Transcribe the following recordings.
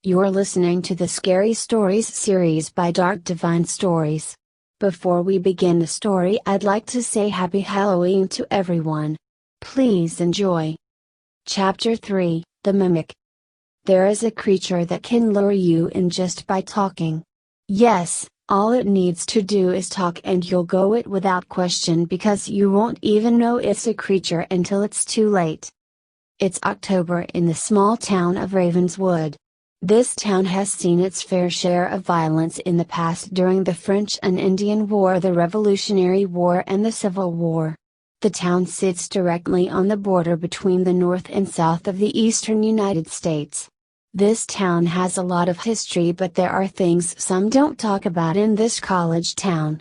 You're listening to the Scary Stories series by Dark Divine Stories. Before we begin the story, I'd like to say Happy Halloween to everyone. Please enjoy. Chapter 3, The Mimic. There is a creature that can lure you in just by talking. Yes, all it needs to do is talk and you'll go it without question because you won't even know it's a creature until it's too late. It's October in the small town of Ravenswood. This town has seen its fair share of violence in the past during the French and Indian War, the Revolutionary War and the Civil War. The town sits directly on the border between the north and south of the eastern United States. This town has a lot of history, but there are things some don't talk about in this college town.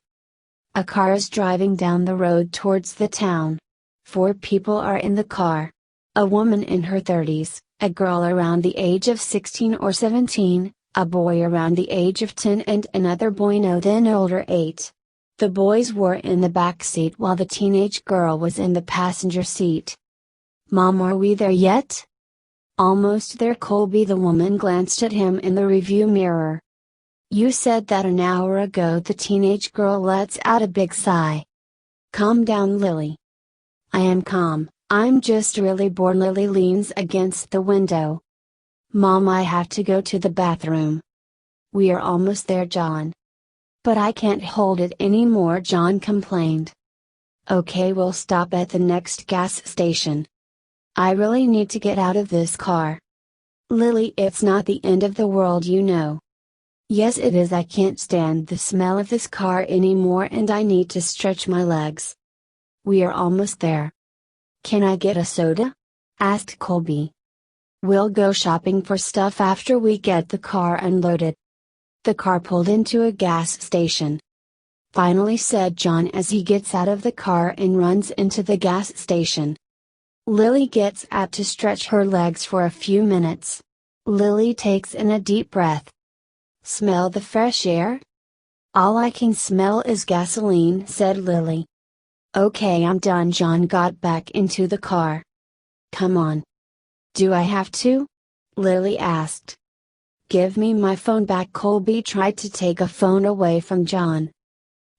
A car is driving down the road towards the town. 4 people are in the car. A woman in her 30s, a girl around the age of 16 or 17, a boy around the age of 10 and another boy no then older 8. The boys were in the back seat while the teenage girl was in the passenger seat. "Mom, are we there yet?" "Almost there, Colby," the woman glanced at him in the review mirror. "You said that an hour ago," the teenage girl lets out a big sigh. "Calm down, Lily." "I am calm. I'm just really bored." Lily leans against the window. "Mom, I have to go to the bathroom." "We are almost there, John." "But I can't hold it anymore," John complained. "Okay, we'll stop at the next gas station." "I really need to get out of this car." "Lily, it's not the end of the world, you know." "Yes it is. I can't stand the smell of this car anymore and I need to stretch my legs." "We are almost there." "Can I get a soda?" asked Colby. "We'll go shopping for stuff after we get the car unloaded." The car pulled into a gas station. "Finally," said John as he gets out of the car and runs into the gas station. Lily gets out to stretch her legs for a few minutes. Lily takes in a deep breath. "Smell the fresh air?" "All I can smell is gasoline," said Lily. "Okay, I'm done." John got back into the car. "Come on." "Do I have to?" Lily asked. "Give me my phone back." Colby tried to take a phone away from John.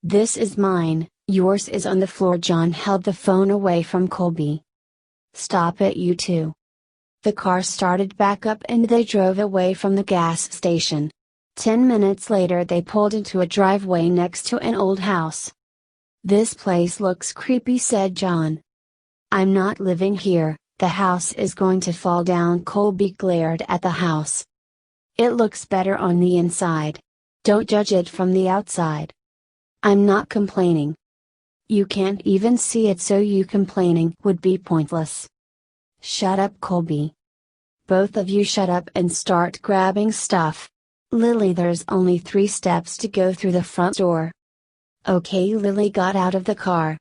"This is mine, yours is on the floor." John held the phone away from Colby. "Stop it, you two." The car started back up and they drove away from the gas station. 10 minutes later they pulled into a driveway next to an old house. "This place looks creepy," said John. "I'm not living here, the house is going to fall down." Colby glared at the house. "It looks better on the inside. Don't judge it from the outside." "I'm not complaining." "You can't even see it, so you complaining would be pointless." "Shut up, Colby. Both of you shut up and start grabbing stuff. Lily, there's only 3 steps to go through the front door." "Okay." Lily got out of the car.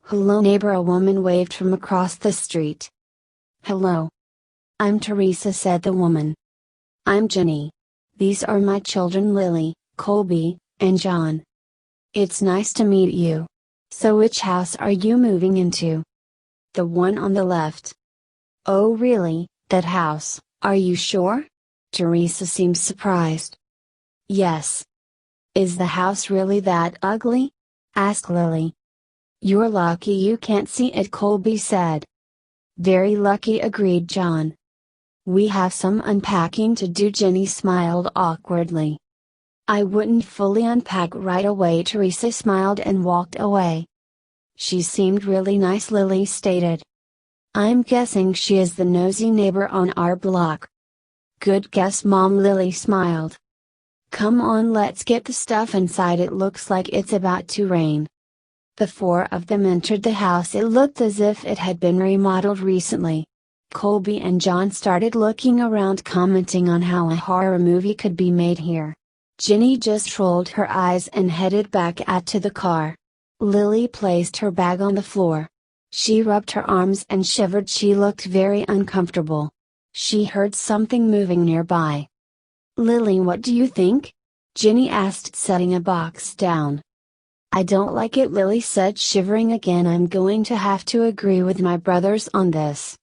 "Hello, neighbor," a woman waved from across the street. "Hello. I'm Teresa," said the woman. "I'm Jenny. These are my children, Lily, Colby, and John. It's nice to meet you. So which house are you moving into?" "The one on the left." "Oh really, that house, are you sure?" Teresa seemed surprised. "Yes." "Is the house really that ugly?" asked Lily. "You're lucky you can't see it," Colby said. "Very lucky," agreed John. "We have some unpacking to do." Jenny smiled awkwardly. "I wouldn't fully unpack right away." Teresa smiled and walked away. "She seemed really nice," Lily stated. "I'm guessing she is the nosy neighbor on our block." "Good guess, Mom," Lily smiled. "Come on, let's get the stuff inside. It looks like it's about to rain." The 4 of them entered the house. It looked as if it had been remodeled recently. Colby and John started looking around, commenting on how a horror movie could be made here. Jenny just rolled her eyes and headed back to the car. Lily placed her bag on the floor. She rubbed her arms and shivered. She looked very uncomfortable. She heard something moving nearby. "Lily, what do you think?" Jenny asked, setting a box down. "I don't like it," Lily said, shivering again. "I'm going to have to agree with my brothers on this.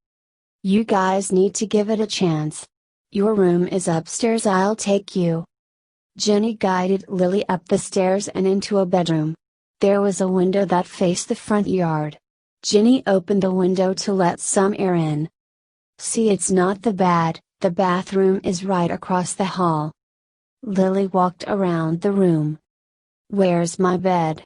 You guys need to give it a chance. Your room is upstairs, I'll take you. Jenny guided Lily up the stairs and into a bedroom. There was a window that faced the front yard. Jenny opened the window to let some air in. See, it's not the bathroom is right across the hall. Lily walked around the room. Where's my bed?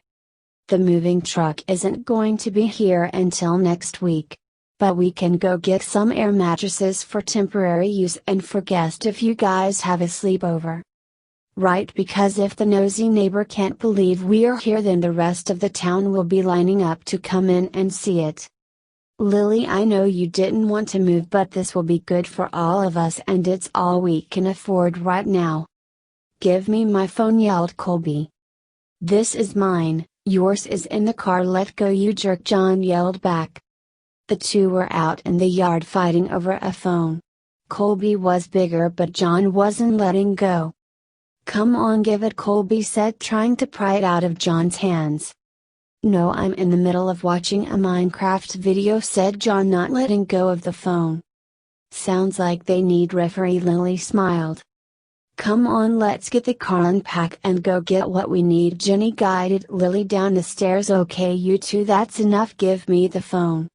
The moving truck isn't going to be here until next week. But we can go get some air mattresses for temporary use and for guests if you guys have a sleepover. Right, because if the nosy neighbor can't believe we're here, then the rest of the town will be lining up to come in and see it. Lily, I know you didn't want to move, but this will be good for all of us and it's all we can afford right now. Give me my phone, yelled Colby. This is mine, yours is in the car, let go you jerk, John yelled back. The two were out in the yard fighting over a phone. Colby was bigger, but John wasn't letting go. Come on, give it, Colby said, trying to pry it out of John's hands. No, I'm in the middle of watching a Minecraft video, said John, not letting go of the phone. Sounds like they need referee, Lily smiled. Come on, let's get the car unpacked and go get what we need. Jenny guided Lily down the stairs. Okay, you two, that's enough, give me the phone.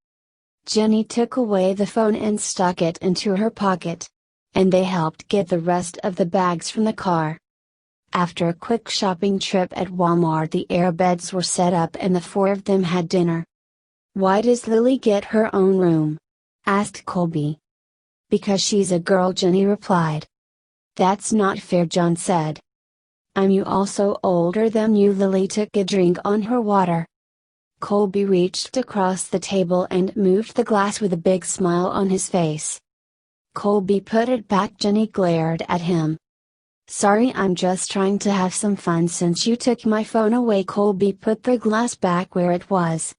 Jenny took away the phone and stuck it into her pocket. And they helped get the rest of the bags from the car. After a quick shopping trip at Walmart, the air beds were set up and the four of them had dinner. Why does Lily get her own room? Asked Colby. Because she's a girl, Jenny replied. That's not fair, John said. I'm you also older than you. Lily took a drink on her water. Colby reached across the table and moved the glass with a big smile on his face. Colby put it back. Jenny glared at him. Sorry, I'm just trying to have some fun since you took my phone away. Colby put the glass back where it was.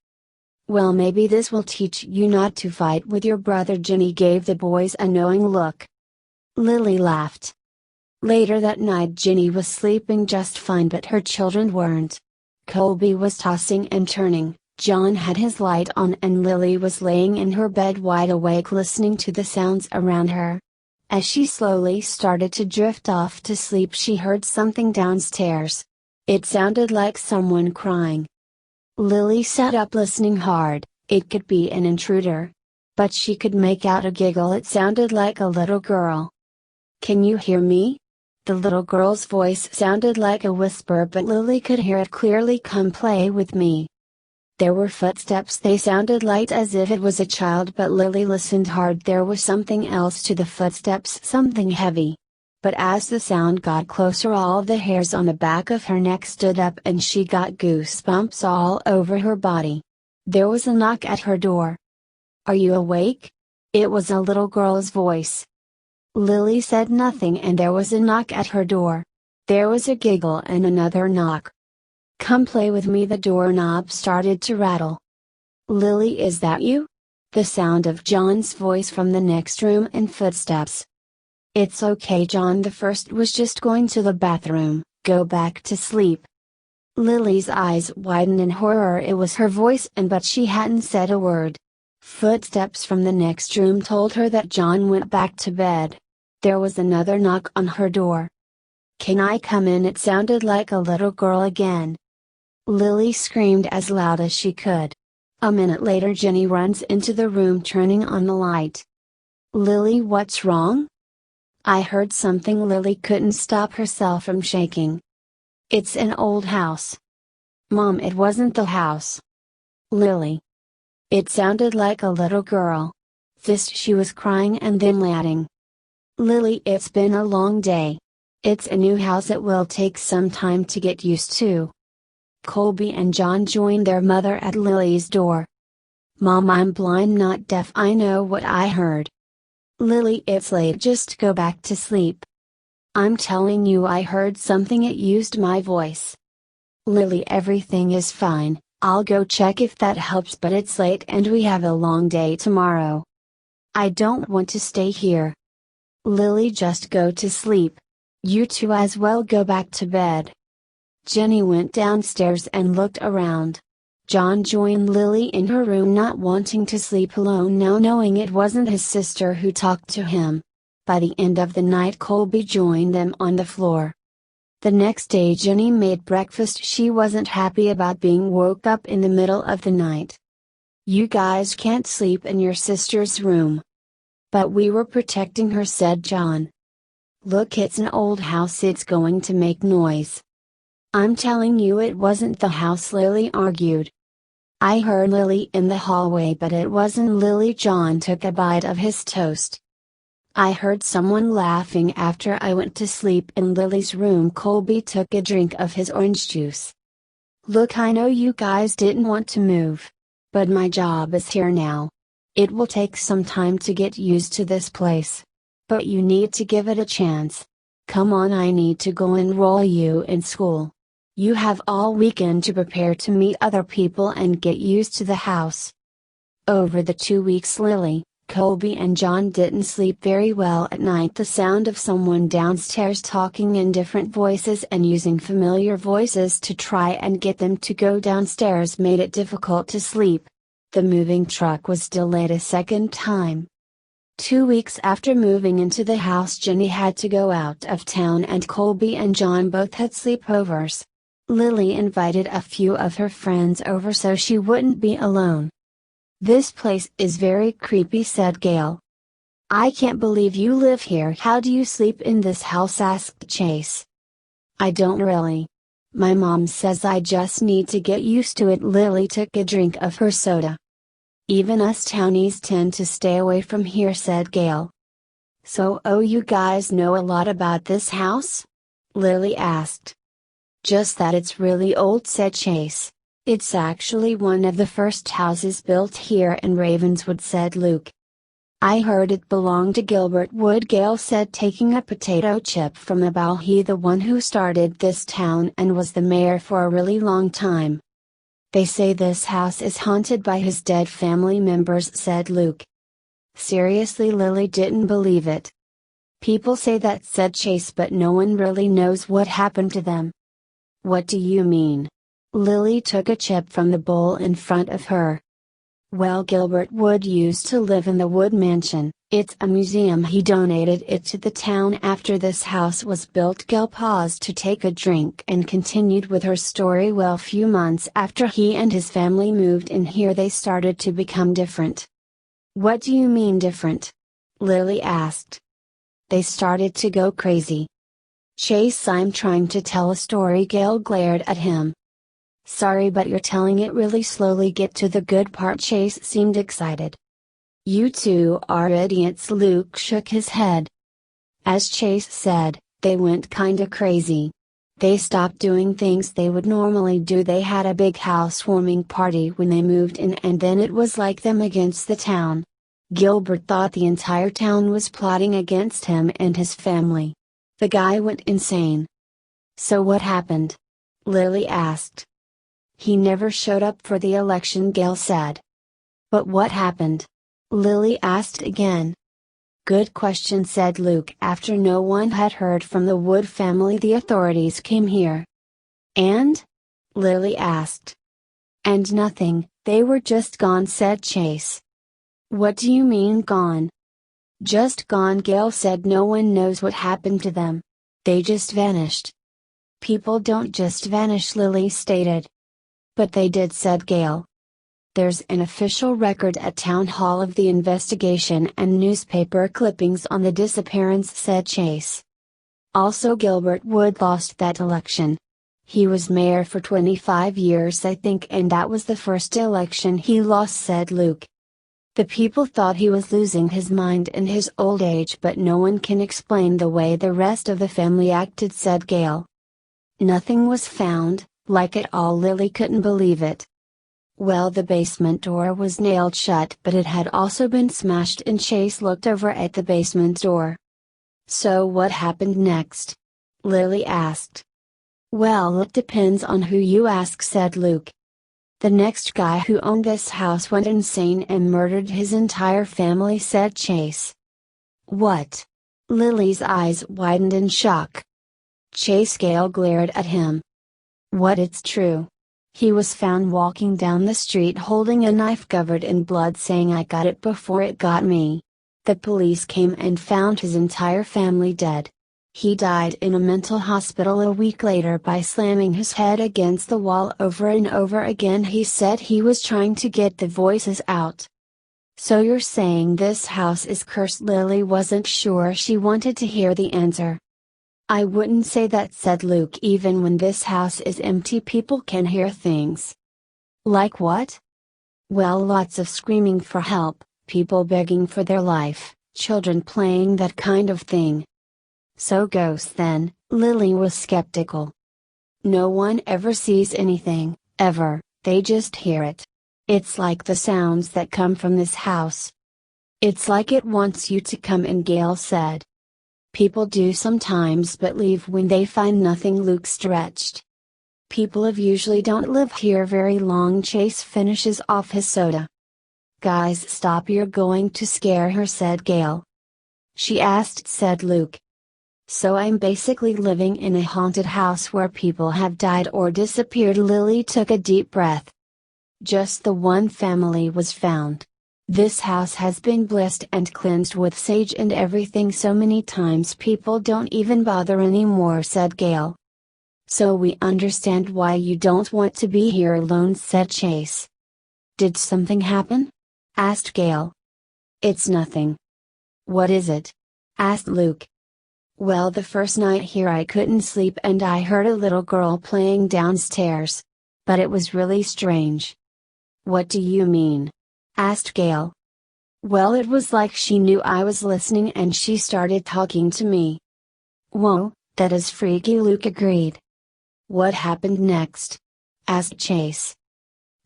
Well, maybe this will teach you not to fight with your brother. Jenny gave the boys a knowing look. Lily laughed. Later that night, Jenny was sleeping just fine, but her children weren't. Colby was tossing and turning, John had his light on, and Lily was laying in her bed wide awake, listening to the sounds around her. As she slowly started to drift off to sleep, she heard something downstairs. It sounded like someone crying. Lily sat up listening hard. It could be an intruder. But she could make out a giggle. It sounded like a little girl. Can you hear me? The little girl's voice sounded like a whisper, but Lily could hear it clearly. Come play with me. There were footsteps. They sounded light as if it was a child, but Lily listened hard. There was something else to the footsteps, something heavy. But as the sound got closer, all the hairs on the back of her neck stood up and she got goosebumps all over her body. There was a knock at her door. Are you awake? It was a little girl's voice. Lily said nothing and there was a knock at her door. There was a giggle and another knock. Come play with me. The doorknob started to rattle. Lily, is that you? The sound of John's voice from the next room and footsteps. It's okay, John. The first was just going to the bathroom. Go back to sleep. Lily's eyes widened in horror. It was her voice, but she hadn't said a word. Footsteps from the next room told her that John went back to bed. There was another knock on her door. Can I come in? It sounded like a little girl again. Lily screamed as loud as she could. A minute later, Jenny runs into the room, turning on the light. Lily, what's wrong? I heard something. Lily couldn't stop herself from shaking. It's an old house. Mom, it wasn't the house. Lily. It sounded like a little girl. She was crying and then adding. Lily, it's been a long day. It's a new house. It will take some time to get used to. Colby and John joined their mother at Lily's door. Mom, I'm blind, not deaf. I know what I heard. Lily, it's late. Just go back to sleep. I'm telling you, I heard something. It used my voice. Lily, everything is fine. I'll go check if that helps, but it's late and we have a long day tomorrow. I don't want to stay here. Lily, just go to sleep. You two as well, go back to bed. Jenny went downstairs and looked around. John joined Lily in her room, not wanting to sleep alone now, knowing it wasn't his sister who talked to him. By the end of the night, Colby joined them on the floor. The next day Jenny made breakfast. She wasn't happy about being woke up in the middle of the night. "You guys can't sleep in your sister's room." "But we were protecting her," said John. "Look, it's an old house, it's going to make noise." "I'm telling you it wasn't the house," Lily argued. "I heard Lily in the hallway, but it wasn't Lily." John took a bite of his toast. "I heard someone laughing after I went to sleep in Lily's room." Colby took a drink of his orange juice. "Look, I know you guys didn't want to move. But my job is here now. It will take some time to get used to this place. But you need to give it a chance. Come on, I need to go enroll you in school. You have all weekend to prepare to meet other people and get used to the house." Over the 2 weeks, Lily, Colby and John didn't sleep very well at night. The sound of someone downstairs talking in different voices and using familiar voices to try and get them to go downstairs made it difficult to sleep. The moving truck was delayed a second time. 2 weeks after moving into the house, Jenny had to go out of town and Colby and John both had sleepovers. Lily invited a few of her friends over so she wouldn't be alone. "This place is very creepy," said Gail. "I can't believe you live here." "How do you sleep in this house?" asked Chase. "I don't really. My mom says I just need to get used to it." Lily took a drink of her soda. "Even us townies tend to stay away from here," said Gail. "So, you guys know a lot about this house?" Lily asked. "Just that it's really old," said Chase. "It's actually one of the first houses built here in Ravenswood," said Luke. "I heard it belonged to Gilbert Wood," Gail said, taking a potato chip from a bowl. "He the one who started this town and was the mayor for a really long time." "They say this house is haunted by his dead family members," said Luke. Seriously, Lily didn't believe it. "People say that," said Chase, "but no one really knows what happened to them." "What do you mean?" Lily took a chip from the bowl in front of her. "Well, Gilbert Wood used to live in the Wood Mansion. It's a museum. He donated it to the town after this house was built." Gail paused to take a drink and continued with her story. "Well, few months after he and his family moved in here, they started to become different." "What do you mean different?" Lily asked. "They started to go crazy." "Chase, I'm trying to tell a story." Gail glared at him. "Sorry, but you're telling it really slowly. Get to the good part." Chase seemed excited. "You two are idiots." Luke shook his head. As Chase said, they went kinda crazy. They stopped doing things they would normally do. They had a big housewarming party when they moved in, and then it was like them against the town. Gilbert thought the entire town was plotting against him and his family. The guy went insane. "So what happened?" Lily asked. "He never showed up for the election," Gail said. "But what happened?" Lily asked again. "Good question," said Luke. "After no one had heard from the Wood family, the authorities came here." "And?" Lily asked. "And nothing, they were just gone," said Chase. "What do you mean gone?" "Just gone," Gail said. "No one knows what happened to them. They just vanished." "People don't just vanish," Lily stated. "But they did," said Gail. "There's an official record at Town Hall of the investigation and newspaper clippings on the disappearance," said Chase. "Also, Gilbert Wood lost that election. He was mayor for 25 years, I think, and that was the first election he lost," said Luke. "The people thought he was losing his mind in his old age, but no one can explain the way the rest of the family acted," said Gail. "Nothing was found, like at all." Lily couldn't believe it. "Well, the basement door was nailed shut, but it had also been smashed in." Chase looked over at the basement door. "So what happened next?" Lily asked. "Well, it depends on who you ask," said Luke. "The next guy who owned this house went insane and murdered his entire family," said Chase. "What?" Lily's eyes widened in shock. Chase. Gail glared at him. "What? It's true. He was found walking down the street holding a knife covered in blood, saying, 'I got it before it got me.'" The police came and found his entire family dead. He died in a mental hospital a week later by slamming his head against the wall over and over again. He said he was trying to get the voices out. So you're saying this house is cursed? Lily wasn't sure she wanted to hear the answer. I wouldn't say that, said Luke. Even when this house is empty, people can hear things. Like what? Well, lots of screaming for help, people begging for their life, children playing, that kind of thing. So ghosts then? Lily was skeptical. No one ever sees anything, ever, they just hear it. It's like the sounds that come from this house. It's like it wants you to come in, Gail said. People do sometimes, but leave when they find nothing. Luke stretched. People usually don't live here very long. Chase finishes off his soda. Guys, stop, you're going to scare her, said Gail. She asked, said Luke. So I'm basically living in a haunted house where people have died or disappeared. Lily took a deep breath. Just the one family was found. This house has been blessed and cleansed with sage and everything so many times people don't even bother anymore, said Gail. So we understand why you don't want to be here alone, said Chase. Did something happen? Asked Gail. It's nothing. What is it? Asked Luke. Well, the first night here I couldn't sleep and I heard a little girl playing downstairs. But it was really strange. What do you mean? Asked Gail. Well, it was like she knew I was listening and she started talking to me. Whoa, that is freaky, Luke agreed. What happened next? Asked Chase.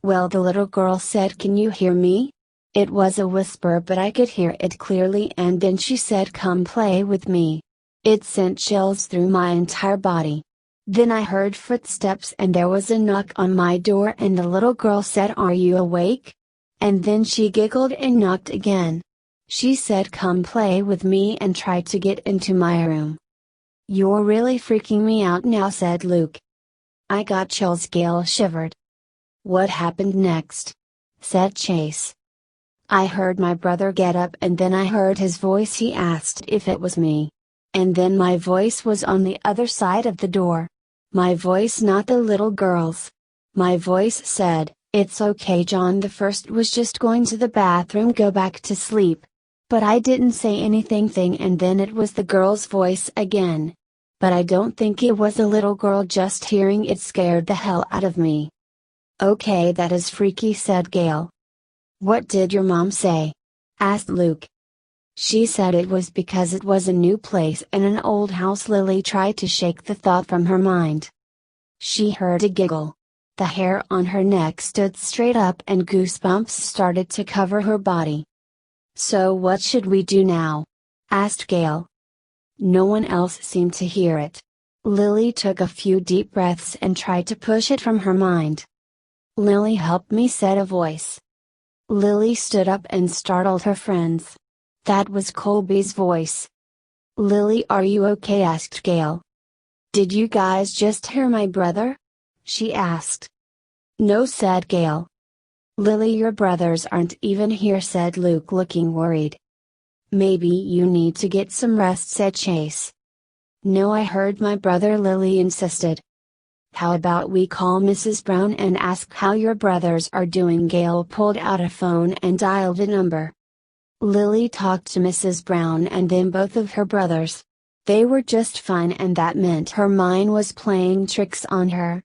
Well, the little girl said, "Can you hear me?" It was a whisper, but I could hear it clearly, and then she said, "Come play with me." It sent chills through my entire body. Then I heard footsteps and there was a knock on my door and the little girl said, "Are you awake?" And then she giggled and knocked again. She said, "Come play with me," and tried to get into my room. You're really freaking me out now, said Luke. I got chills. Gail shivered. What happened next? Said Chase. I heard my brother get up and then I heard his voice. He asked if it was me. And then my voice was on the other side of the door. My voice, not the little girl's. My voice said, "It's okay, John. The first was just going to the bathroom. Go back to sleep." But I didn't say anything, and then it was the girl's voice again. But I don't think it was a little girl. Just hearing it scared the hell out of me. Okay, that is freaky, said Gail. What did your mom say? Asked Luke. She said it was because it was a new place in an old house. Lily tried to shake the thought from her mind. She heard a giggle. The hair on her neck stood straight up and goosebumps started to cover her body. So what should we do now? Asked Gail. No one else seemed to hear it. Lily took a few deep breaths and tried to push it from her mind. Lily, help me, said a voice. Lily stood up and startled her friends. That was Colby's voice. Lily, are you okay? Asked Gail. Did you guys just hear my brother? She asked. No, said Gail. Lily, your brothers aren't even here, said Luke, looking worried. Maybe you need to get some rest, said Chase. No, I heard my brother, Lily insisted. How about we call Mrs. Brown and ask how your brothers are doing? Gail pulled out a phone and dialed a number. Lily talked to Mrs. Brown and then both of her brothers. They were just fine, and that meant her mind was playing tricks on her.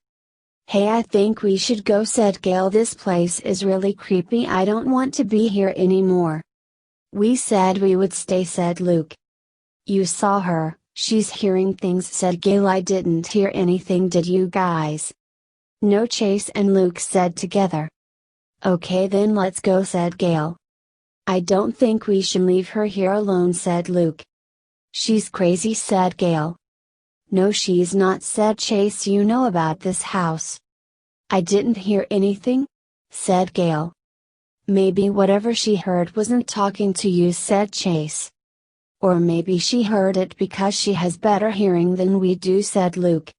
Hey, I think we should go, said Gail. This place is really creepy. I don't want to be here anymore. We said we would stay, said Luke. You saw her, she's hearing things, said Gail. I didn't hear anything, did you guys? No, Chase and Luke said together. Okay, then let's go, said Gail. I don't think we should leave her here alone, said Luke. She's crazy, said Gail. No, she's not, said Chase. You know about this house. I didn't hear anything, said Gail. Maybe whatever she heard wasn't talking to you, said Chase. Or maybe she heard it because she has better hearing than we do, said Luke.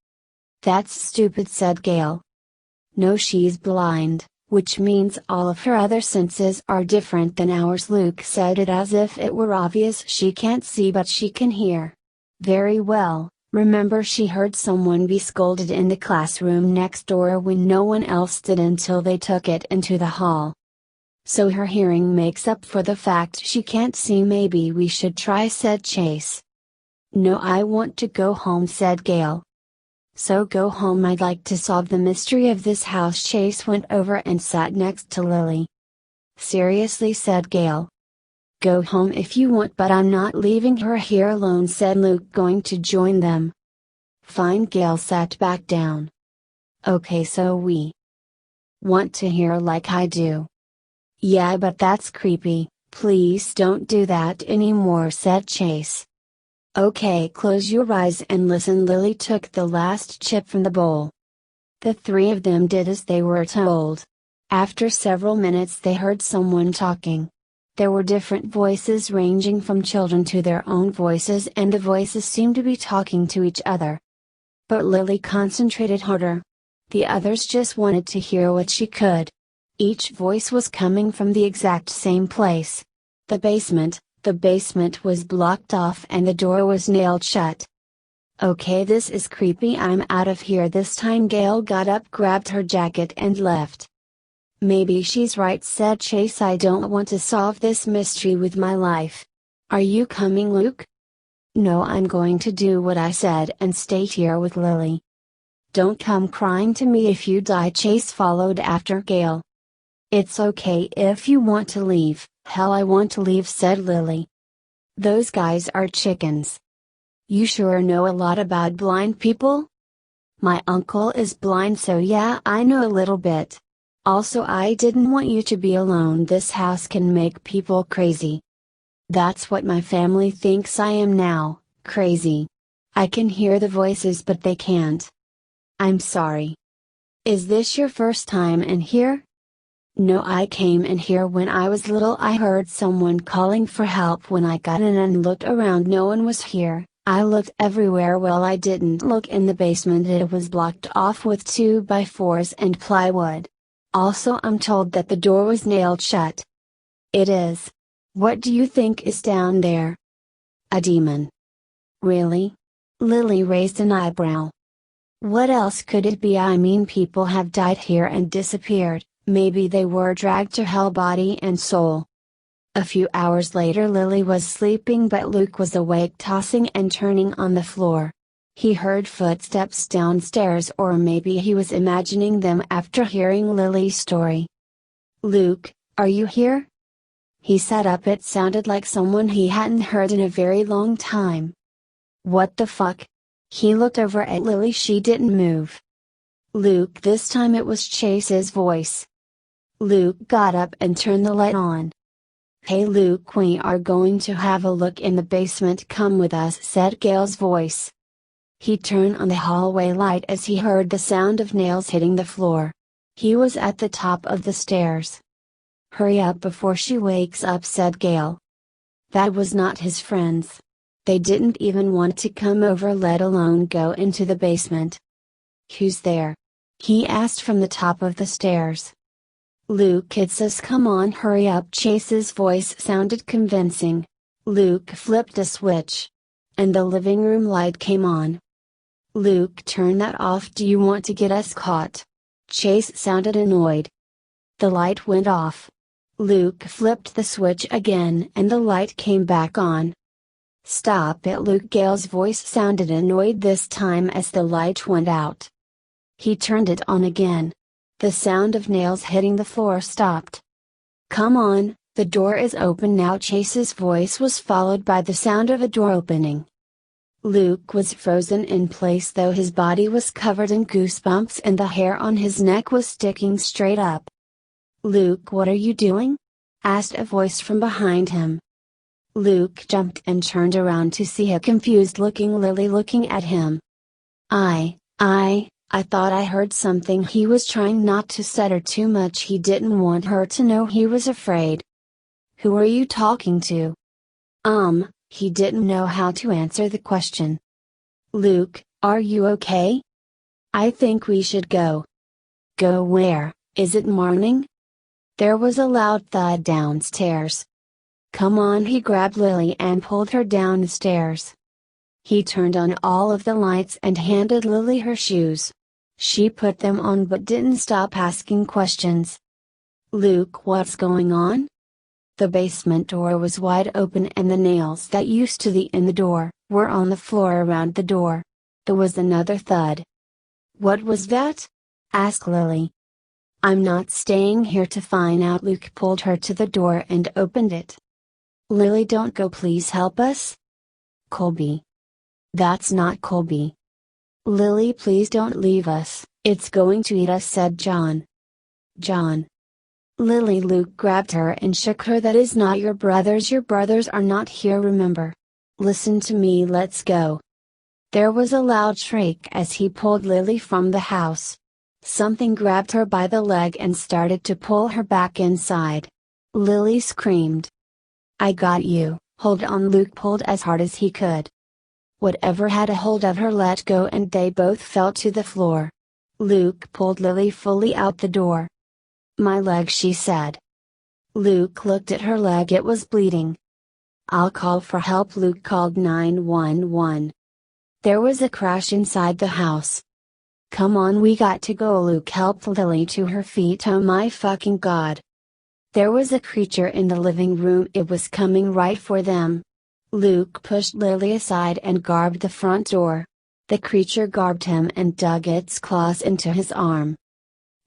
That's stupid, said Gail. No, she's blind. which means all of her other senses are different than ours. Luke said it as if it were obvious. She can't see but she can hear. Very well. Remember, she heard someone be scolded in the classroom next door when no one else did until they took it into the hall. So her hearing makes up for the fact she can't see. Maybe we should try, said Chase. No, I want to go home, said Gail. So go home. I'd like to solve the mystery of this house. Chase went over and sat next to Lily. Seriously, said Gail. Go home if you want, but I'm not leaving her here alone, said Luke, going to join them. Fine. Gail sat back down. Okay, so we want to hear like I do. Yeah, but that's creepy. Please don't do that anymore, said Chase. Okay, close your eyes and listen. Lily took the last chip from the bowl. The three of them did as they were told. After several minutes they heard someone talking. There were different voices ranging from children to their own voices, and the voices seemed to be talking to each other. But Lily concentrated harder. The others just wanted to hear what she could. Each voice was coming from the exact same place. The basement. The basement was blocked off and the door was nailed shut. Okay, this is creepy. I'm out of here this time. Gail got up, grabbed her jacket and left. Maybe she's right, said Chase. I don't want to solve this mystery with my life. Are you coming, Luke? No, I'm going to do what I said and stay here with Lily. Don't come crying to me if you die. Chase followed after Gail. It's okay if you want to leave. Hell, I want to leave, said Lily. Those guys are chickens. You sure know a lot about blind people? My uncle is blind, so yeah, I know a little bit. Also, I didn't want you to be alone. This house can make people crazy. That's what my family thinks I am now, crazy. I can hear the voices but they can't. I'm sorry. Is this your first time in here? No, I came in here when I was little. I heard someone calling for help when I got in and looked around. No one was here. I looked everywhere. Well, I didn't look in the basement. It was blocked off with 2x4s and plywood. Also, I'm told that the door was nailed shut. It is. What do you think is down there? A demon. Really? Lily raised an eyebrow. What else could it be? I mean, people have died here and disappeared. Maybe they were dragged to hell body and soul. A few hours later Lily was sleeping but Luke was awake, tossing and turning on the floor. He heard footsteps downstairs, or maybe he was imagining them after hearing Lily's story. Luke, are you here? He sat up. It sounded like someone he hadn't heard in a very long time. What the fuck? He looked over at Lily. She didn't move. Luke, this time it was Chase's voice. Luke got up and turned the light on. Hey Luke, we are going to have a look in the basement. Come with us, said Gail's voice. He turned on the hallway light as he heard the sound of nails hitting the floor. He was at the top of the stairs. Hurry up before she wakes up, said Gail. That was not his friends. They didn't even want to come over, let alone go into the basement. Who's there? He asked from the top of the stairs. Luke, it's us. Come on, hurry up. Chase's voice sounded convincing. Luke flipped a switch. And the living room light came on. Luke, turn that off. Do you want to get us caught? Chase sounded annoyed. The light went off. Luke flipped the switch again and the light came back on. Stop it, Luke. Gail's voice sounded annoyed this time as the light went out. He turned it on again. The sound of nails hitting the floor stopped. Come on, the door is open now. Chase's voice was followed by the sound of a door opening. Luke was frozen in place, though his body was covered in goosebumps and the hair on his neck was sticking straight up. Luke, what are you doing? Asked a voice from behind him. Luke jumped and turned around to see a confused looking Lily looking at him. I thought I heard something. He was trying not to stutter too much. He didn't want her to know he was afraid. Who are you talking to? He didn't know how to answer the question. Luke, are you okay? I think we should go. Go where? Is it morning? There was a loud thud downstairs. Come on, he grabbed Lily and pulled her down the stairs. He turned on all of the lights and handed Lily her shoes. She put them on but didn't stop asking questions. Luke, what's going on? The basement door was wide open and the nails that used to be in the door were on the floor around the door. There was another thud. What was that? Asked Lily. I'm not staying here to find out. Luke pulled her to the door and opened it. Lily, don't go, please help us. Colby. That's not Colby. Lily, please don't leave us, it's going to eat us, said John. John. Lily, Luke grabbed her and shook her. That is not your brothers are not here, remember. Listen to me, let's go. There was a loud shriek as he pulled Lily from the house. Something grabbed her by the leg and started to pull her back inside. Lily screamed. I got you, hold on. Luke pulled as hard as he could. Whatever had a hold of her let go and they both fell to the floor. Luke pulled Lily fully out the door. My leg, she said. Luke looked at her leg, it was bleeding. I'll call for help. Luke called 911. There was a crash inside the house. Come on, we got to go. Luke helped Lily to her feet. Oh my fucking god. There was a creature in the living room, it was coming right for them. Luke pushed Lily aside and grabbed the front door. The creature grabbed him and dug its claws into his arm.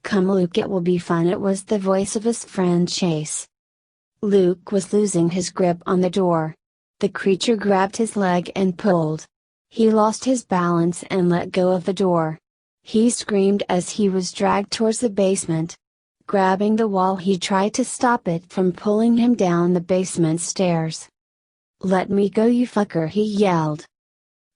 Come Luke, it will be fun. It was the voice of his friend Chase. Luke was losing his grip on the door. The creature grabbed his leg and pulled. He lost his balance and let go of the door. He screamed as he was dragged towards the basement. Grabbing the wall, he tried to stop it from pulling him down the basement stairs. Let me go, you fucker, he yelled.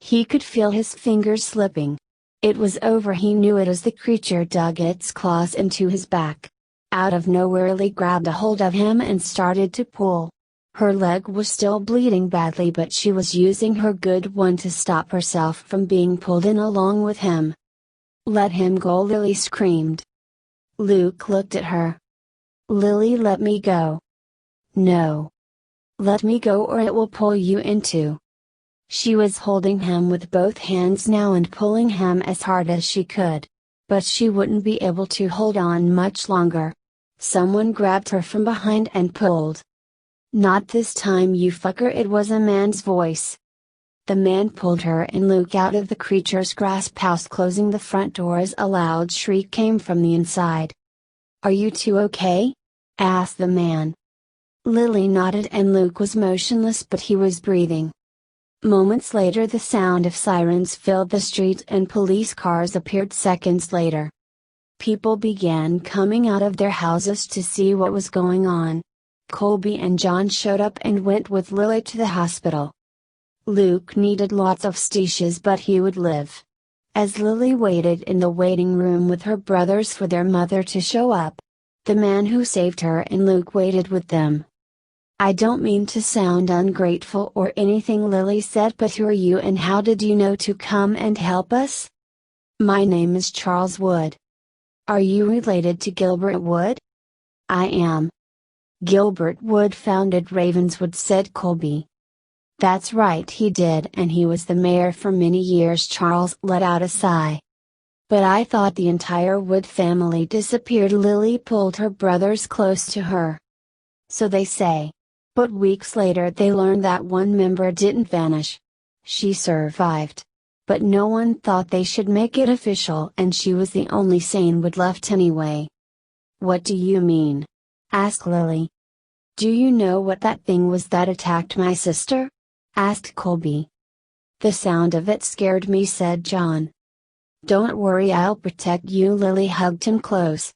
He could feel his fingers slipping. It was over, he knew it as the creature dug its claws into his back. Out of nowhere, Lily grabbed a hold of him and started to pull. Her leg was still bleeding badly, but she was using her good one to stop herself from being pulled in along with him. Let him go, Lily screamed. Luke looked at her. Lily, let me go. No. Let me go or it will pull you into. She was holding him with both hands now and pulling him as hard as she could. But she wouldn't be able to hold on much longer. Someone grabbed her from behind and pulled. Not this time, you fucker, it was a man's voice. The man pulled her and Luke out of the creature's grasp, house closing the front door as a loud shriek came from the inside. Are you two okay? Asked the man. Lily nodded and Luke was motionless, but he was breathing. Moments later, the sound of sirens filled the street and police cars appeared seconds later. People began coming out of their houses to see what was going on. Colby and John showed up and went with Lily to the hospital. Luke needed lots of stitches, but he would live. As Lily waited in the waiting room with her brothers for their mother to show up, the man who saved her and Luke waited with them. I don't mean to sound ungrateful or anything, Lily said, but who are you and how did you know to come and help us? My name is Charles Wood. Are you related to Gilbert Wood? I am. Gilbert Wood founded Ravenswood, said Colby. That's right, he did, and he was the mayor for many years. Charles let out a sigh. But I thought the entire Wood family disappeared. Lily pulled her brothers close to her. So they say. But weeks later they learned that one member didn't vanish. She survived. But no one thought they should make it official, and she was the only sane Wood left anyway. What do you mean? Asked Lily. Do you know what that thing was that attacked my sister? Asked Colby. The sound of it scared me, said John. Don't worry, I'll protect you. Lily hugged him close.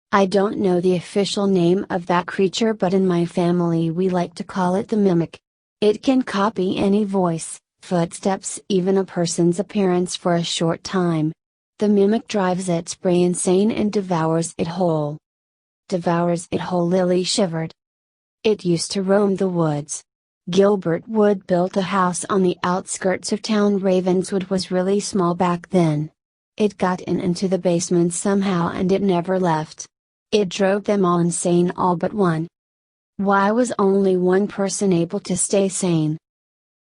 I don't know the official name of that creature, but in my family we like to call it the mimic. It can copy any voice, footsteps, even a person's appearance for a short time. The mimic drives its prey insane and devours it whole. Devours it whole, Lily shivered. It used to roam the woods. Gilbert Wood built a house on the outskirts of town. Ravenswood was really small back then. It got into the basement somehow and it never left. It drove them all insane, all but one. Why was only one person able to stay sane?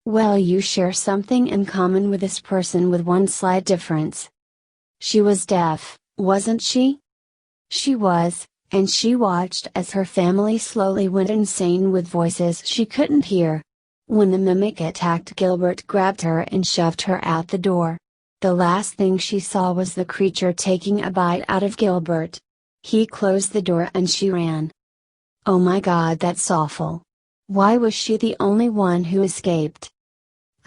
Well, you share something in common with this person with one slight difference. She was deaf, wasn't she? She was, and she watched as her family slowly went insane with voices she couldn't hear. When the mimic attacked, Gilbert grabbed her and shoved her out the door. The last thing she saw was the creature taking a bite out of Gilbert. He closed the door and she ran. Oh my God, that's awful. Why was she the only one who escaped?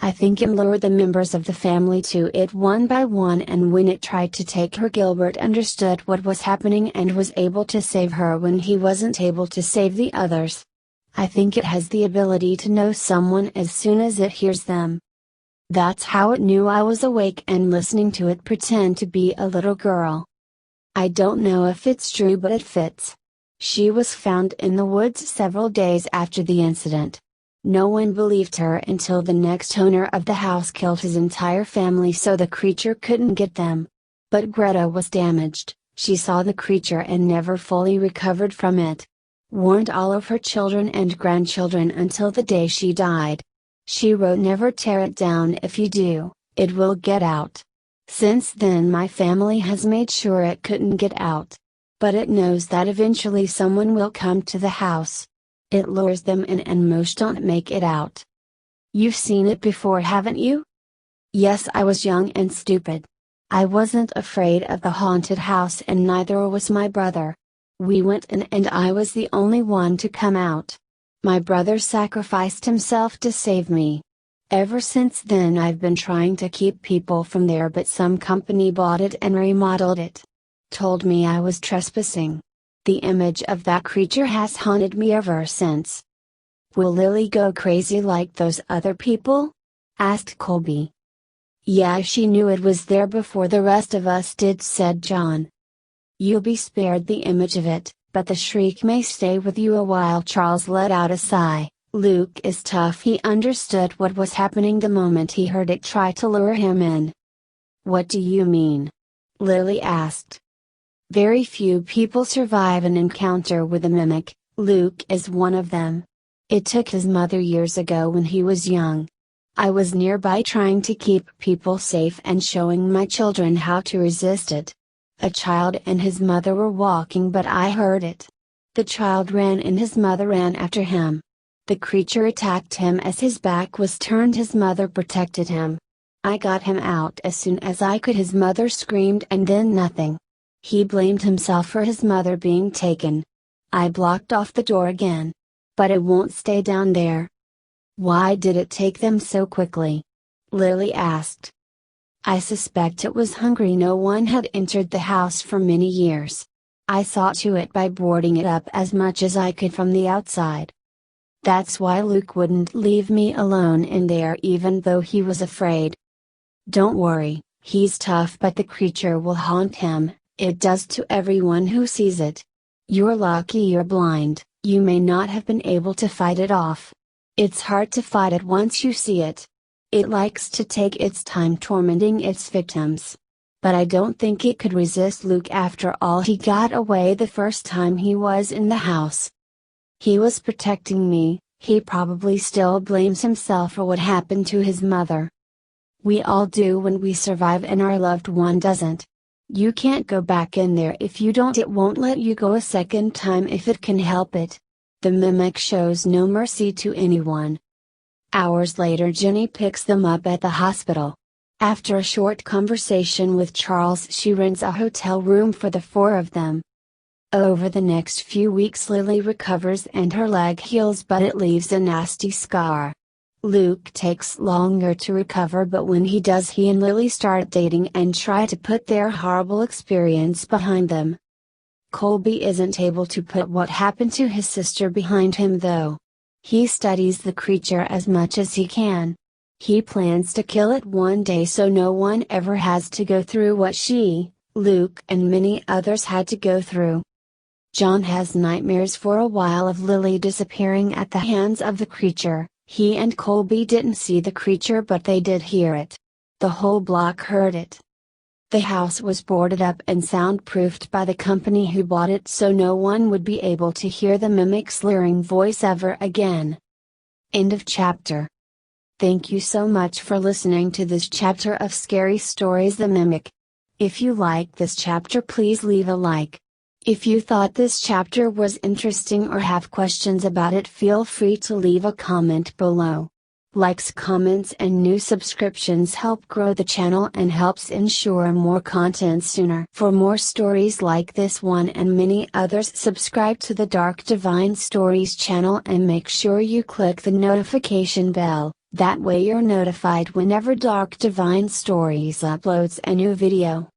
I think it lured the members of the family to it one by one, and when it tried to take her, Gilbert understood what was happening and was able to save her when he wasn't able to save the others. I think it has the ability to know someone as soon as it hears them. That's how it knew I was awake and listening to it pretend to be a little girl. I don't know if it's true, but it fits. She was found in the woods several days after the incident. No one believed her until the next owner of the house killed his entire family so the creature couldn't get them. But Greta was damaged. She saw the creature and never fully recovered from it. Warned all of her children and grandchildren until the day she died. She wrote, "Never tear it down. If you do, it will get out." Since then my family has made sure it couldn't get out. But it knows that eventually someone will come to the house. It lures them in and most don't make it out. You've seen it before, haven't you? Yes, I was young and stupid. I wasn't afraid of the haunted house and neither was my brother. We went in and I was the only one to come out. My brother sacrificed himself to save me. Ever since then I've been trying to keep people from there, but some company bought it and remodeled it. Told me I was trespassing. The image of that creature has haunted me ever since. Will Lily go crazy like those other people? Asked Colby. Yeah, she knew it was there before the rest of us did, said John. You'll be spared the image of it, but the shriek may stay with you a while. Charles let out a sigh. Luke is tough. He understood what was happening the moment he heard it try to lure him in. What do you mean? Lily asked. Very few people survive an encounter with a mimic. Luke is one of them. It took his mother years ago when he was young. I was nearby trying to keep people safe and showing my children how to resist it. A child and his mother were walking, but I heard it. The child ran and his mother ran after him. The creature attacked him as his back was turned. His mother protected him. I got him out as soon as I could. His mother screamed and then nothing. He blamed himself for his mother being taken. I blocked off the door again. But it won't stay down there. Why did it take them so quickly? Lily asked. I suspect it was hungry. No one had entered the house for many years. I saw to it by boarding it up as much as I could from the outside. That's why Luke wouldn't leave me alone in there even though he was afraid. Don't worry, he's tough, but the creature will haunt him. It does to everyone who sees it. You're lucky you're blind, you may not have been able to fight it off. It's hard to fight it once you see it. It likes to take its time tormenting its victims. But I don't think it could resist Luke. After all, he got away the first time he was in the house. He was protecting me. He probably still blames himself for what happened to his mother. We all do when we survive and our loved one doesn't. You can't go back in there if you don't. It won't let you go a second time if it can help it. The mimic shows no mercy to anyone. Hours later, Jenny picks them up at the hospital. After a short conversation with Charles, she rents a hotel room for the four of them. Over the next few weeks, Lily recovers and her leg heals, but it leaves a nasty scar. Luke takes longer to recover, but when he does, he and Lily start dating and try to put their horrible experience behind them. Colby isn't able to put what happened to his sister behind him though. He studies the creature as much as he can. He plans to kill it one day so no one ever has to go through what she, Luke and many others had to go through. John has nightmares for a while of Lily disappearing at the hands of the creature. He and Colby didn't see the creature, but they did hear it. The whole block heard it. The house was boarded up and soundproofed by the company who bought it so no one would be able to hear the mimic's leering voice ever again. End of chapter. Thank you so much for listening to this chapter of Scary Stories the Mimic. If you like this chapter, please leave a like. If you thought this chapter was interesting or have questions about it, feel free to leave a comment below. Likes, comments and new subscriptions help grow the channel and helps ensure more content sooner. For more stories like this one and many others, subscribe to the Dark Divine Stories channel and make sure you click the notification bell, that way you're notified whenever Dark Divine Stories uploads a new video.